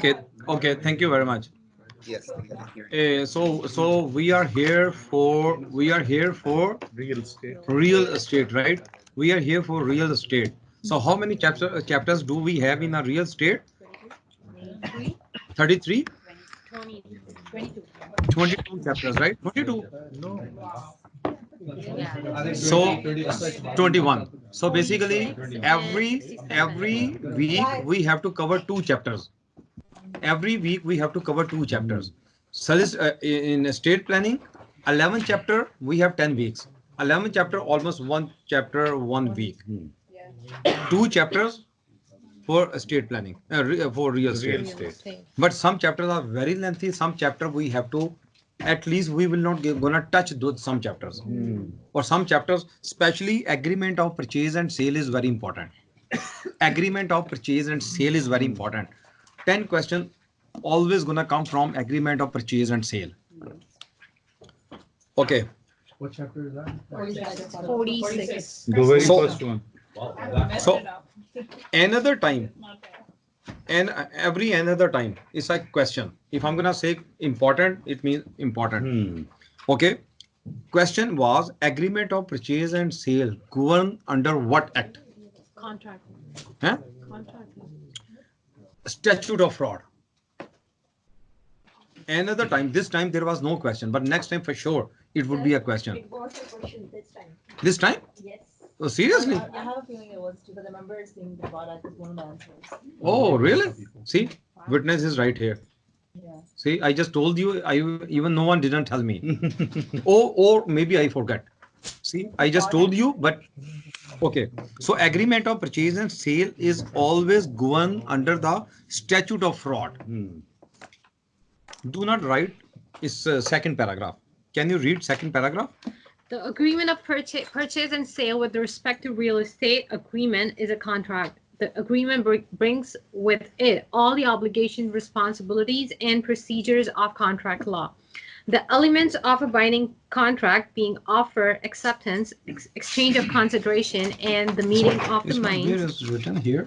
Okay, okay, thank you very much. Yes. So we are here for real estate, right? We are here for real estate. So how many chapters do we have in a real estate? 33? 22 chapters, right? 22. So 21. So basically every week we have to cover two chapters. Every week we have to cover two chapters. So this, in estate planning, 11 chapter we have 10 weeks. 11 chapter almost one chapter 1 week. Two chapters for estate planning, for real estate. But some chapters are very lengthy. Some chapter we have to, at least we will not gonna touch those some chapters. Or some chapters, especially agreement of purchase and sale is very important. Agreement of purchase and sale is very important. 10 question always gonna come from agreement of purchase and sale. Okay. What chapter is that? 46. The very So- first one. So another time, and every another time, it's a question. If I'm gonna say important, it means important. Okay. Question was agreement of purchase and sale governed under what act? Contract. Huh? Contract. Statute of fraud. Another time, this time there was no question, but next time for sure it would be a question. It was a question this time. This time? Yes. Oh, seriously? I have a feeling it was too, but the member is saying the product is one of the answers. Oh, really? See, witness is right here. Yeah. See, I just told you, even no one didn't tell me. Or maybe I forget. See, I just told you, but okay. So agreement of purchase and sale is always governed under the statute of fraud. Do not write is second paragraph. Can you read second paragraph? The agreement of purchase and sale with respect to real estate agreement is a contract. The agreement brings with it all the obligations, responsibilities, and procedures of contract law. The elements of a binding contract being offer, acceptance, exchange of consideration, and the meeting of the It's not here, minds. it's written here.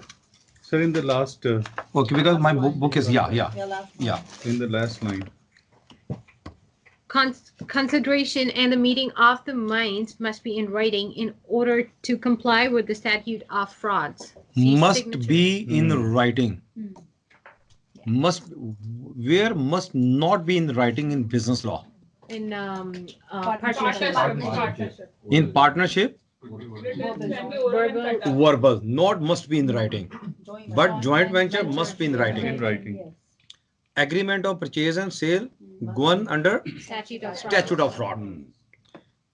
Sir, in the last, Okay, because my book is Yeah, last one. yeah. in the last line. Consideration and the meeting of the minds must be in writing in order to comply with the statute of frauds. See Must signature. be in writing. Must not be in writing in business law. In partnership. In partnership, Verbal. verbal, not must be in writing. But joint venture must be in In writing. writing. Yes. Agreement of purchase and sale governed under Statute of fraud. statute of fraud.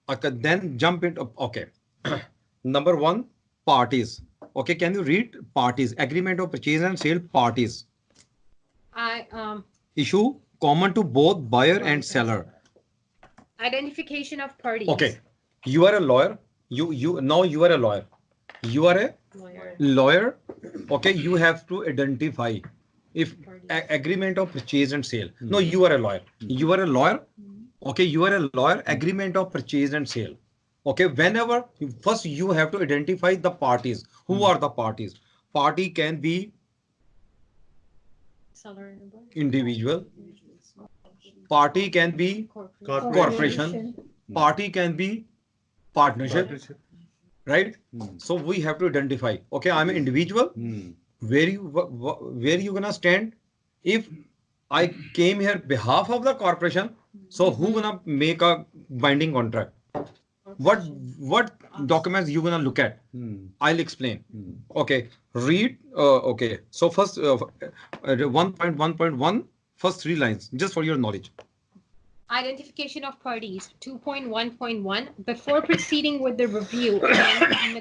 Okay, then jump into, okay. Number one, parties. Okay, can you read parties? Agreement of purchase and sale parties. Issue common to both buyer and seller. Identification of parties. Okay, you are a lawyer. Now you are a lawyer. You are a Lawyer. lawyer. Okay, you have to identify if agreement of purchase and sale. No, you are a lawyer. You are a lawyer. Okay, you are a lawyer. Agreement of purchase and sale. Okay, whenever first you have to identify the parties. Who are the parties? Party can be Seller and buyer. individual. Party can be corporation. Party can be partnership. Right? So we have to identify. Okay, I'm an individual. Where you gonna stand? If I came here behalf of the corporation, so who gonna make a binding contract? What documents you gonna look at? I'll explain. Okay, read. Okay, so first 1.1.1, first 3 lines, just for your knowledge. Identification of parties. 2.1.1. Before proceeding with the review and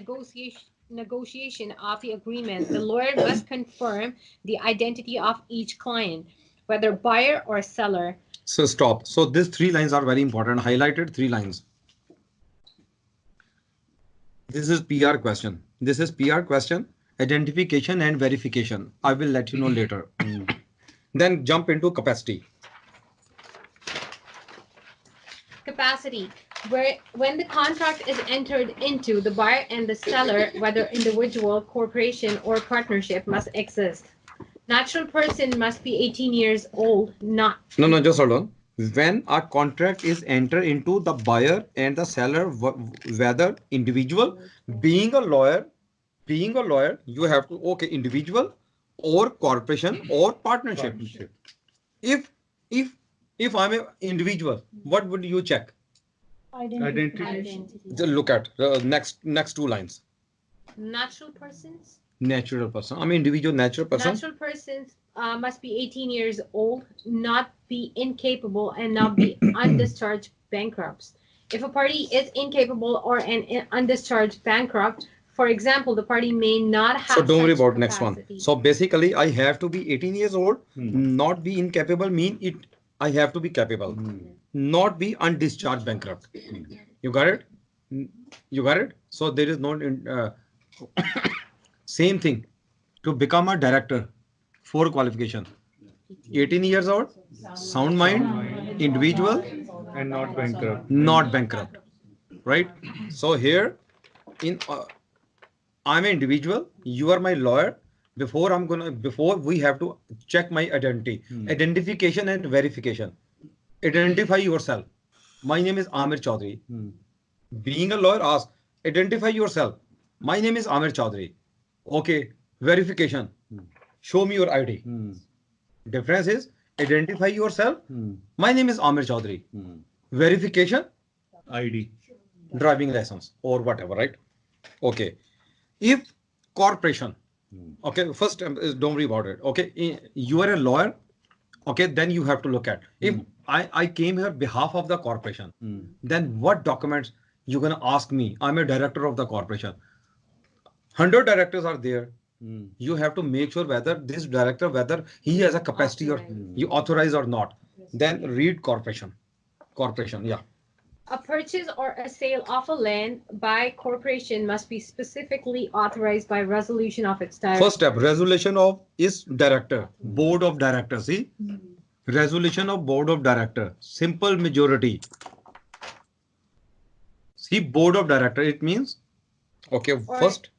negotiation of the agreement, the lawyer must confirm the identity of each client, whether buyer or seller. So stop. So these 3 lines are very important. Highlighted 3 lines. This is PR question. This is PR question. Identification and verification. I will let you know later. Then jump into capacity. Capacity. When the contract is entered into, the buyer and the seller, whether individual, corporation, or partnership, must exist. Natural person must be 18 years old, not. No, just hold on. When a contract is entered into the buyer and the seller, whether individual, being a lawyer, you have to, okay, individual or corporation or partnership. If I'm an individual, what would you check? Identity. Just look at the next two lines. Natural persons. Natural person. I mean individual, natural person. Natural persons must be 18 years old, not be incapable, and not be undischarged bankrupts. If a party is incapable or an undischarged bankrupt, for example, the party may not have. So don't worry such about next one. capacity. So basically, I have to be 18 years old, not be incapable. Mean it. I have to be capable, not be undischarged bankrupt. You got it? You got it? So there is no same thing to become a director. 4 qualification. 18 years old, sound mind, individual, And not bankrupt. not bankrupt. Right? So here in I'm an individual, you are my lawyer. Before we have to check my identity, identification and verification. Identify yourself. My name is Aamer Chaudhry. Being a lawyer, ask, identify yourself. My name is Aamer Chaudhry. Okay, verification. Show me your ID. Difference is identify yourself. My name is Aamer Chaudhry. Verification, ID. driving license or whatever, right? Okay. If corporation, okay, first don't worry about it. Okay, you are a lawyer. Okay, then you have to look at if I came here behalf of the corporation, then what documents you're gonna ask me? I'm a director of the corporation. 100 directors are there. You have to make sure whether this director, whether he has a capacity or you authorize or not. Then read corporation. Corporation, yeah. A purchase or a sale of a land by corporation must be specifically authorized by resolution of its director. First step, resolution of is director, board of directors. See, resolution of board of director, simple majority. See, board of director, it means, okay, first.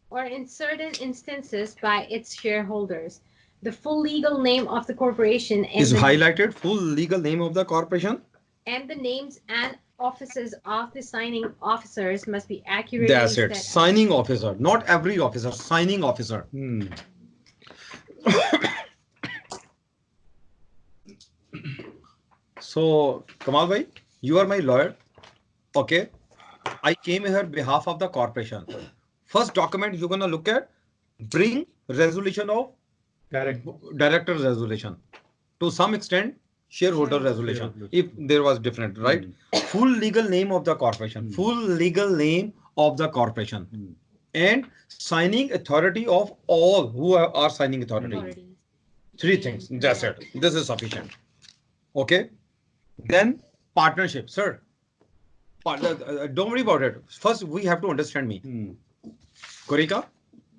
Or in certain instances by its shareholders. The full legal name of the corporation Is highlighted, full legal name of the corporation. And the names and offices of the signing officers must be accurately That's it. set. Signing officer, not every officer, signing officer. So, Kamal bhai, you are my lawyer. Okay. I came here on behalf of the corporation. First document you're going to look at, bring resolution of director resolution. To some extent, shareholder resolution, if there was different, right? Full legal name of the corporation, full legal name of the corporation, and signing authority of all who are signing authority. 3 things, that's it. This is sufficient. Okay. Then partnership, sir. Don't worry about it. First, we have to understand me. Korika,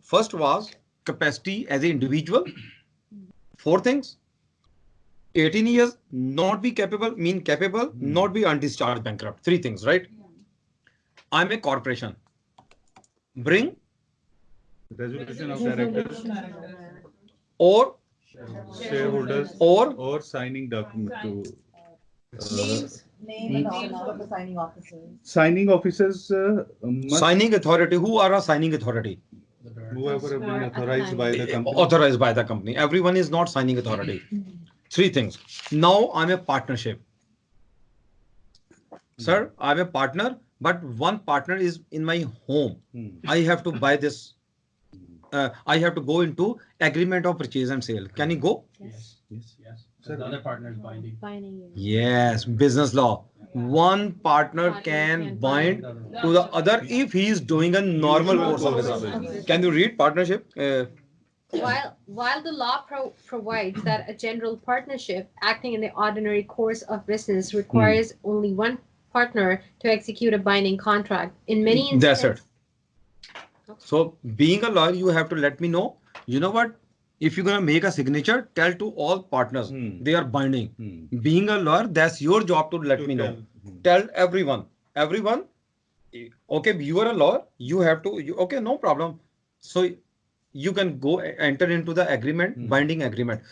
first was capacity as an individual. 4 things. 18 years, not be capable, mean capable, not be undischarged bankrupt. 3 things, right? I'm a corporation. Bring Resolution of directors or shareholders or signing document to Name and all of the signing officers. signing officers must signing authority. Who are a signing authority? whoever have been authorized by the company. Authorized by the company. Everyone is not signing authority. 3 things. Now I'm a partnership. Sir, I'm a partner, but one partner is in my home. I have to buy this. I have to go into agreement of purchase and sale. Can you go? Yes. So the other partner is binding. Yes, business law. One partner can bind to the other if he is doing a normal course of business. Can you read partnership? While the law provides that a general partnership acting in the ordinary course of business requires only one partner to execute a binding contract. In many instances. That's it. So being a lawyer, you have to let me know. You know what? If you're gonna make a signature, tell to all partners they are binding. Being a lawyer, that's your job to let me know. Tell everyone. Everyone. Okay, you are a lawyer. You have to. Okay, no problem. So you can go enter into the agreement, binding agreement.